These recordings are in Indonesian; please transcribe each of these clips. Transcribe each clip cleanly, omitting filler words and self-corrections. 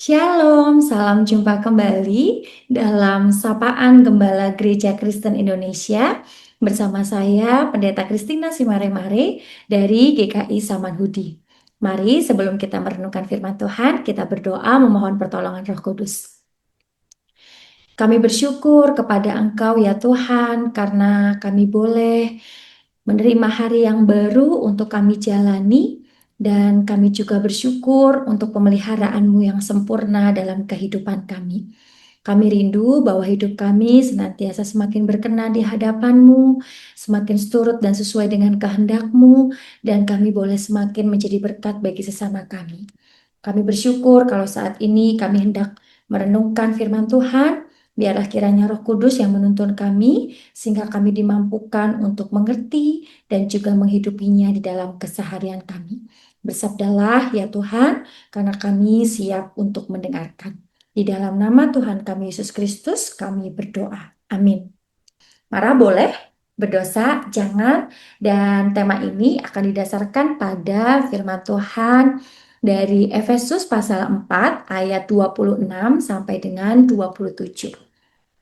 Shalom, salam jumpa kembali dalam Sapaan Gembala Gereja Kristen Indonesia bersama saya Pendeta Christina Simare-Mare dari GKI Samanhudi. Mari sebelum kita merenungkan firman Tuhan, kita berdoa memohon pertolongan Roh Kudus. Kami bersyukur kepada Engkau ya Tuhan karena kami boleh menerima hari yang baru untuk kami jalani dan kami juga bersyukur untuk pemeliharaan-Mu yang sempurna dalam kehidupan kami. Kami rindu bahwa hidup kami senantiasa semakin berkenan di hadapan-Mu, semakin seturut dan sesuai dengan kehendak-Mu, dan kami boleh semakin menjadi berkat bagi sesama kami. Kami bersyukur kalau saat ini kami hendak merenungkan firman Tuhan. Biarlah kiranya Roh Kudus yang menuntun kami, sehingga kami dimampukan untuk mengerti dan juga menghidupinya di dalam keseharian kami. Bersabdalah ya Tuhan, karena kami siap untuk mendengarkan. Di dalam nama Tuhan kami Yesus Kristus, kami berdoa. Amin. Marah boleh, berdosa jangan. Dan tema ini akan didasarkan pada firman Tuhan dari Efesus pasal 4 ayat 26 sampai dengan 27.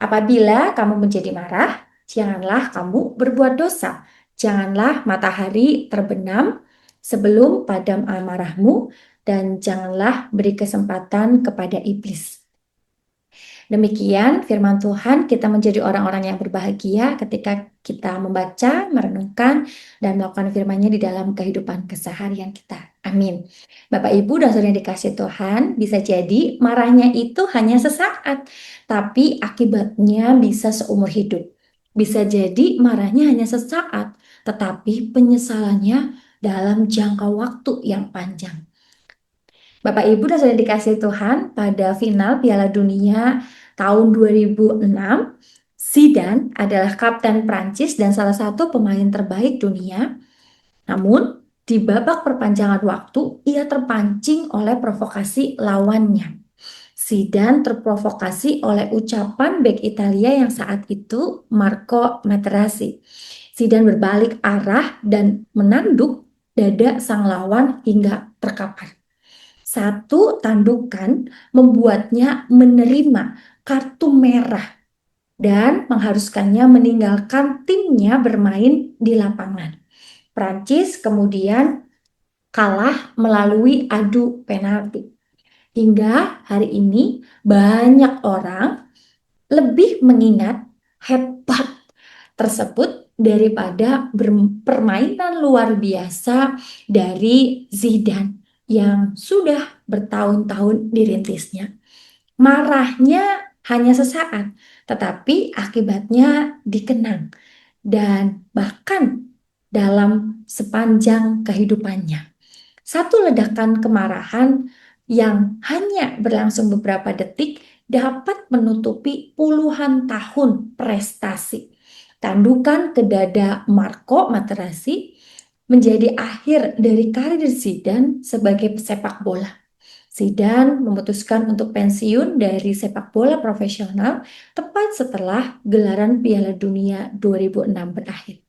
Apabila kamu menjadi marah, janganlah kamu berbuat dosa. Janganlah matahari terbenam sebelum padam amarahmu, dan janganlah beri kesempatan kepada iblis. Demikian firman Tuhan, kita menjadi orang-orang yang berbahagia ketika kita membaca, merenungkan, dan melakukan firman-Nya di dalam kehidupan keseharian kita. Amin. Bapak, Ibu, dan saudara yang dikasih Tuhan, bisa jadi marahnya itu hanya sesaat, tapi akibatnya bisa seumur hidup. Bisa jadi marahnya hanya sesaat, tetapi penyesalannya dalam jangka waktu yang panjang. Bapak Ibu dan saudara dikasih Tuhan, pada final Piala Dunia tahun 2006, Zidane adalah kapten Prancis dan salah satu pemain terbaik dunia. Namun, di babak perpanjangan waktu, ia terpancing oleh provokasi lawannya. Zidane terprovokasi oleh ucapan bek Italia yang saat itu Marco Materazzi. Zidane berbalik arah dan menanduk dada sang lawan hingga terkapar. Satu tandukan membuatnya menerima kartu merah dan mengharuskannya meninggalkan timnya bermain di lapangan. Prancis kemudian kalah melalui adu penalti. Hingga hari ini banyak orang lebih mengingat hebat tersebut daripada permainan luar biasa dari Zidane yang sudah bertahun-tahun dirintisnya. Marahnya hanya sesaat, tetapi akibatnya dikenang dan bahkan dalam sepanjang kehidupannya. Satu ledakan kemarahan yang hanya berlangsung beberapa detik dapat menutupi puluhan tahun prestasi. Tandukan ke dada Marco Materazzi menjadi akhir dari karir Zidane sebagai pesepak bola. Zidane memutuskan untuk pensiun dari sepak bola profesional tepat setelah gelaran Piala Dunia 2006 berakhir.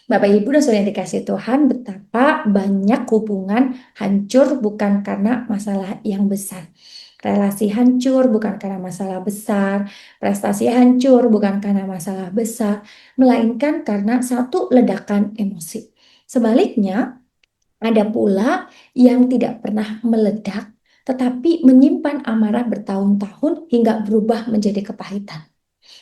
Bapak Ibu dan saudara yang dikasih Tuhan, betapa banyak hubungan hancur bukan karena masalah yang besar. Relasi hancur bukan karena masalah besar, prestasi hancur bukan karena masalah besar, melainkan karena satu ledakan emosi. Sebaliknya, ada pula yang tidak pernah meledak, tetapi menyimpan amarah bertahun-tahun hingga berubah menjadi kepahitan.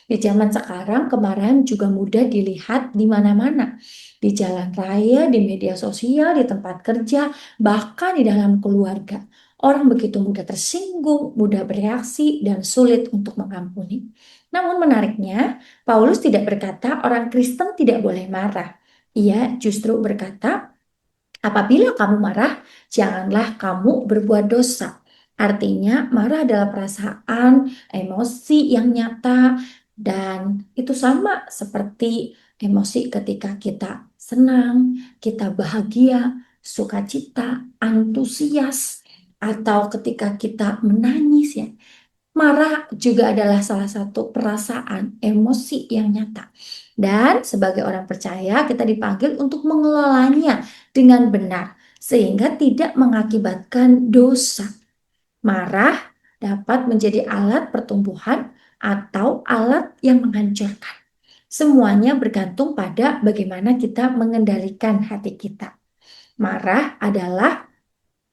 Di zaman sekarang, kemarahan juga mudah dilihat di mana-mana. Di jalan raya, di media sosial, di tempat kerja, bahkan di dalam keluarga. Orang begitu mudah tersinggung, mudah bereaksi, dan sulit untuk mengampuni. Namun menariknya, Paulus tidak berkata orang Kristen tidak boleh marah. Ia justru berkata, apabila kamu marah, janganlah kamu berbuat dosa. Artinya, marah adalah perasaan, emosi yang nyata, dan itu sama seperti emosi ketika kita senang, kita bahagia, sukacita, antusias, atau ketika kita menangis ya. Marah juga adalah salah satu perasaan, emosi yang nyata. Dan sebagai orang percaya, kita dipanggil untuk mengelolanya dengan benar, sehingga tidak mengakibatkan dosa. Marah dapat menjadi alat pertumbuhan atau alat yang menghancurkan. Semuanya bergantung pada bagaimana kita mengendalikan hati kita. Marah adalah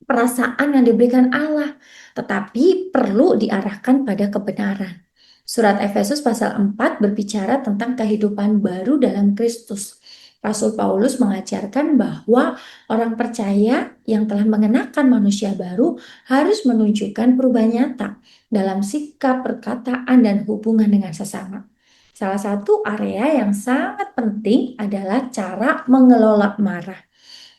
perasaan yang diberikan Allah, tetapi perlu diarahkan pada kebenaran. Surat Efesus pasal 4 berbicara tentang kehidupan baru dalam Kristus. Rasul Paulus mengajarkan bahwa orang percaya yang telah mengenakan manusia baru harus menunjukkan perubahan nyata dalam sikap, perkataan, dan hubungan dengan sesama. Salah satu area yang sangat penting adalah cara mengelola marah.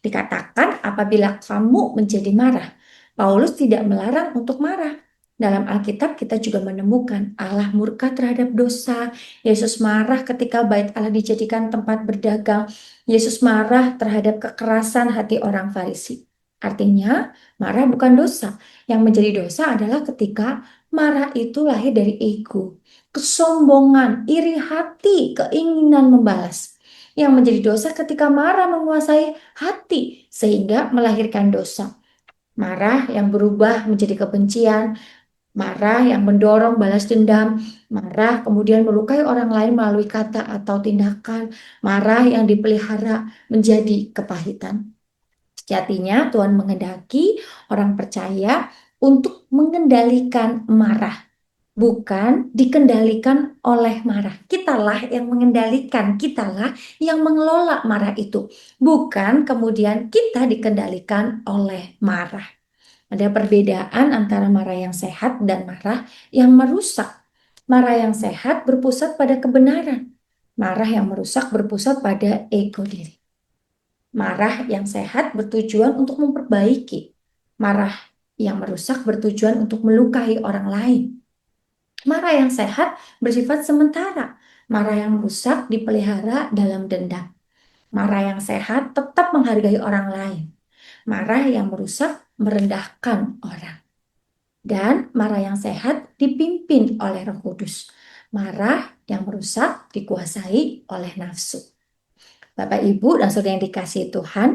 Dikatakan apabila kamu menjadi marah, Paulus tidak melarang untuk marah. Dalam Alkitab kita juga menemukan Allah murka terhadap dosa. Yesus marah ketika bait Allah dijadikan tempat berdagang. Yesus marah terhadap kekerasan hati orang Farisi. Artinya, marah bukan dosa. Yang menjadi dosa adalah ketika marah itu lahir dari ego, kesombongan, iri hati, keinginan membalas. Yang menjadi dosa ketika marah menguasai hati sehingga melahirkan dosa. Marah yang berubah menjadi kebencian, marah yang mendorong balas dendam, marah kemudian melukai orang lain melalui kata atau tindakan, marah yang dipelihara menjadi kepahitan. Sejatinya Tuhan menghendaki orang percaya untuk mengendalikan marah, bukan dikendalikan oleh marah. Kitalah yang mengendalikan, kitalah yang mengelola marah itu, bukan kemudian kita dikendalikan oleh marah. Ada perbedaan antara marah yang sehat dan marah yang merusak. Marah yang sehat berpusat pada kebenaran. Marah yang merusak berpusat pada ego diri. Marah yang sehat bertujuan untuk memperbaiki. Marah yang merusak bertujuan untuk melukai orang lain. Marah yang sehat bersifat sementara. Marah yang rusak dipelihara dalam dendam. Marah yang sehat tetap menghargai orang lain. Marah yang merusak merendahkan orang. Dan marah yang sehat dipimpin oleh Roh Kudus. Marah yang merusak dikuasai oleh nafsu. Bapak, Ibu, dan saudara yang dikasihi Tuhan,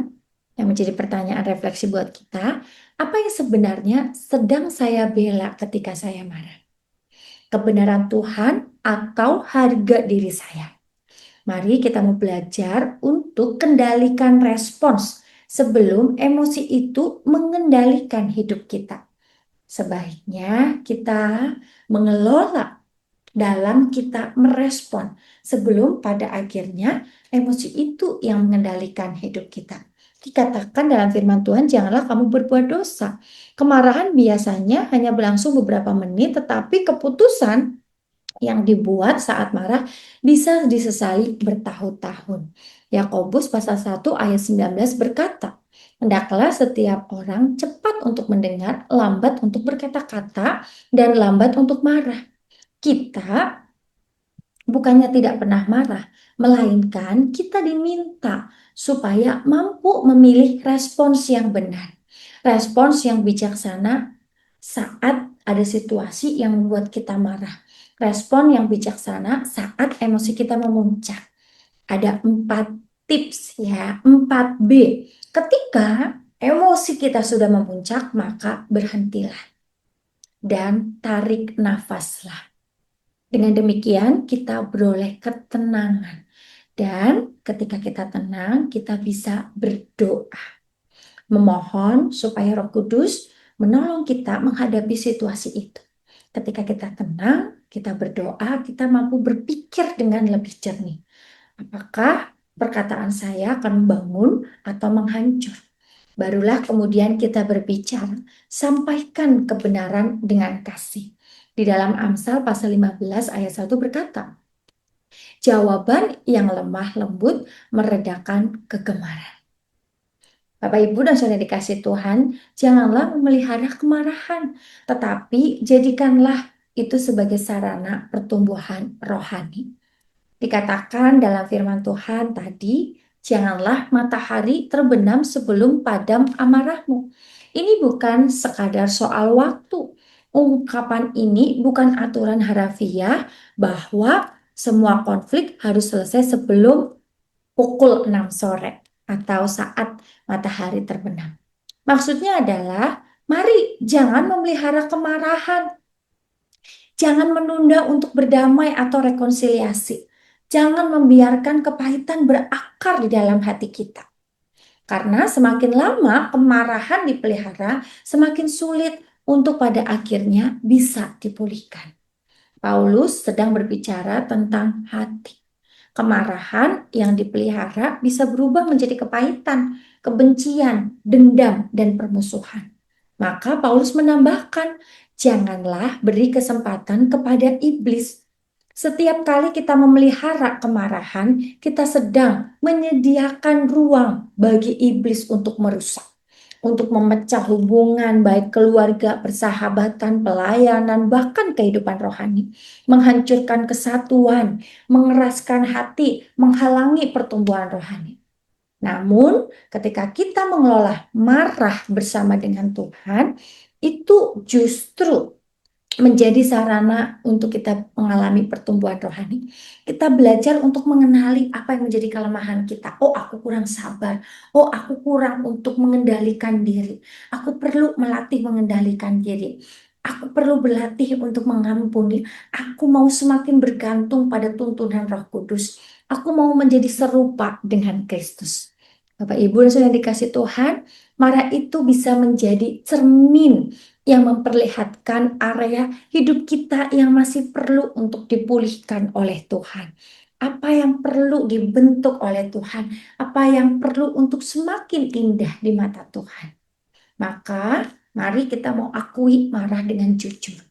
yang menjadi pertanyaan refleksi buat kita, apa yang sebenarnya sedang saya bela ketika saya marah? Kebenaran Tuhan atau harga diri saya? Mari kita mau belajar untuk kendalikan respons sebelum emosi itu mengendalikan hidup kita. Sebaiknya kita mengelola dalam kita merespon sebelum pada akhirnya emosi itu yang mengendalikan hidup kita. Dikatakan dalam firman Tuhan, janganlah kamu berbuat dosa. Kemarahan biasanya hanya berlangsung beberapa menit, tetapi keputusan yang dibuat saat marah bisa disesali bertahun-tahun. Yakobus pasal 1 ayat 19 berkata, hendaklah setiap orang cepat untuk mendengar, lambat untuk berkata-kata, dan lambat untuk marah. Kita bukannya tidak pernah marah, melainkan kita diminta supaya mampu memilih respons yang benar, respons yang bijaksana saat ada situasi yang membuat kita marah, respon yang bijaksana saat emosi kita memuncak. Ada 4 tips ya, 4B. Ketika emosi kita sudah memuncak, maka berhentilah dan tarik nafaslah. Dengan demikian kita beroleh ketenangan. Dan ketika kita tenang, kita bisa berdoa. Memohon supaya Roh Kudus menolong kita menghadapi situasi itu. Ketika kita tenang, kita berdoa, kita mampu berpikir dengan lebih jernih. Apakah perkataan saya akan membangun atau menghancur? Barulah kemudian kita berbicara, sampaikan kebenaran dengan kasih. Di dalam Amsal pasal 15 ayat 1 berkata, jawaban yang lemah lembut meredakan kegemaran. Bapak, Ibu, dan saudara dikasih Tuhan, janganlah memelihara kemarahan, tetapi jadikanlah itu sebagai sarana pertumbuhan rohani. Dikatakan dalam firman Tuhan tadi, janganlah matahari terbenam sebelum padam amarahmu. Ini bukan sekadar soal waktu. Ungkapan ini bukan aturan harafiah bahwa semua konflik harus selesai sebelum pukul 6 sore atau saat matahari terbenam. Maksudnya adalah, mari jangan memelihara kemarahan. Jangan menunda untuk berdamai atau rekonsiliasi. Jangan membiarkan kepahitan berakar di dalam hati kita. Karena semakin lama kemarahan dipelihara, semakin sulit untuk pada akhirnya bisa dipulihkan. Paulus sedang berbicara tentang hati. Kemarahan yang dipelihara bisa berubah menjadi kepahitan, kebencian, dendam, dan permusuhan. Maka Paulus menambahkan, janganlah beri kesempatan kepada iblis. Setiap kali kita memelihara kemarahan, kita sedang menyediakan ruang bagi iblis untuk merusak, untuk memecah hubungan baik keluarga, persahabatan, pelayanan, bahkan kehidupan rohani, menghancurkan kesatuan, mengeraskan hati, menghalangi pertumbuhan rohani. Namun, ketika kita mengelola marah bersama dengan Tuhan, itu justru menjadi sarana untuk kita mengalami pertumbuhan rohani. Kita belajar untuk mengenali apa yang menjadi kelemahan kita. Oh, aku kurang sabar. Oh, aku kurang untuk mengendalikan diri. Aku perlu melatih mengendalikan diri. Aku perlu berlatih untuk mengampuni. Aku mau semakin bergantung pada tuntunan Roh Kudus. Aku mau menjadi serupa dengan Kristus. Bapak Ibu yang sudah dikasih Tuhan, marah itu bisa menjadi cermin yang memperlihatkan area hidup kita yang masih perlu untuk dipulihkan oleh Tuhan. Apa yang perlu dibentuk oleh Tuhan, apa yang perlu untuk semakin indah di mata Tuhan. Maka mari kita mau akui marah dengan jujur.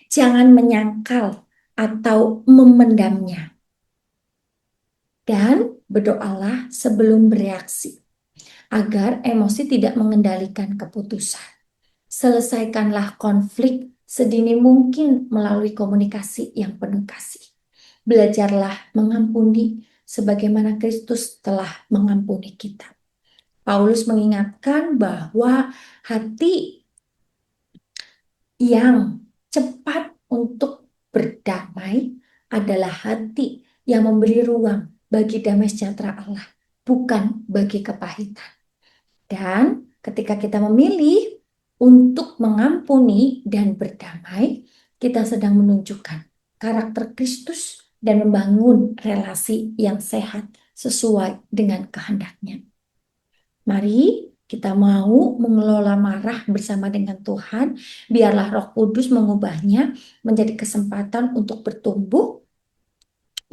Jangan menyangkal atau memendamnya. Dan berdoalah sebelum bereaksi agar emosi tidak mengendalikan keputusan. Selesaikanlah konflik sedini mungkin melalui komunikasi yang penuh kasih. Belajarlah mengampuni sebagaimana Kristus telah mengampuni kita. Paulus mengingatkan bahwa hati yang cepat untuk berdamai adalah hati yang memberi ruang bagi damai sejahtera Allah, bukan bagi kepahitan. Dan ketika kita memilih untuk mengampuni dan berdamai, kita sedang menunjukkan karakter Kristus dan membangun relasi yang sehat sesuai dengan kehendaknya. Mari kita mau mengelola marah bersama dengan Tuhan, biarlah Roh Kudus mengubahnya menjadi kesempatan untuk bertumbuh,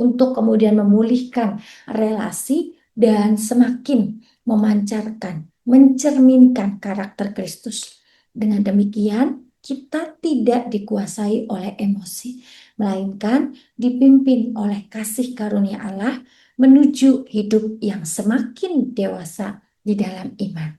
untuk kemudian memulihkan relasi dan semakin memancarkan, mencerminkan karakter Kristus. Dengan demikian, kita tidak dikuasai oleh emosi, melainkan dipimpin oleh kasih karunia Allah menuju hidup yang semakin dewasa di dalam iman.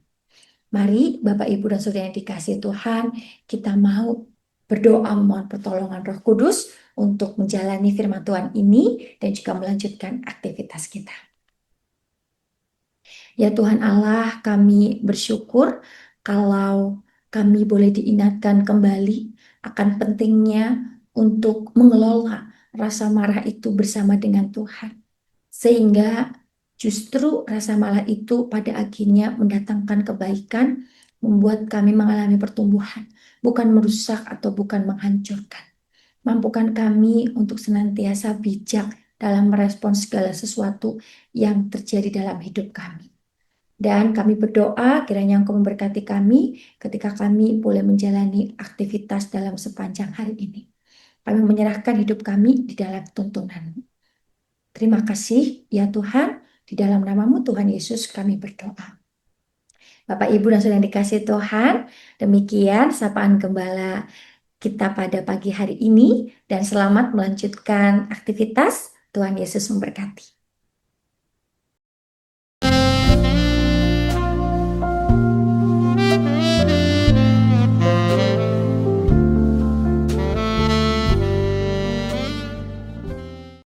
Mari Bapak Ibu dan Saudara yang dikasihi Tuhan, kita mau berdoa memohon pertolongan Roh Kudus untuk menjalani firman Tuhan ini dan juga melanjutkan aktivitas kita. Ya Tuhan Allah, kami bersyukur kalau kami boleh diingatkan kembali akan pentingnya untuk mengelola rasa marah itu bersama dengan Tuhan. Sehingga justru rasa marah itu pada akhirnya mendatangkan kebaikan, membuat kami mengalami pertumbuhan, bukan merusak atau bukan menghancurkan. Mampukan kami untuk senantiasa bijak dalam merespons segala sesuatu yang terjadi dalam hidup kami. Dan kami berdoa kiranya Engkau memberkati kami ketika kami boleh menjalani aktivitas dalam sepanjang hari ini. Kami menyerahkan hidup kami di dalam tuntunan-Mu. Terima kasih ya Tuhan, di dalam nama-Mu Tuhan Yesus kami berdoa. Bapak Ibu dan Saudara yang dikasihi Tuhan, demikian sapaan gembala kita pada pagi hari ini dan selamat melanjutkan aktivitas. Tuhan Yesus memberkati.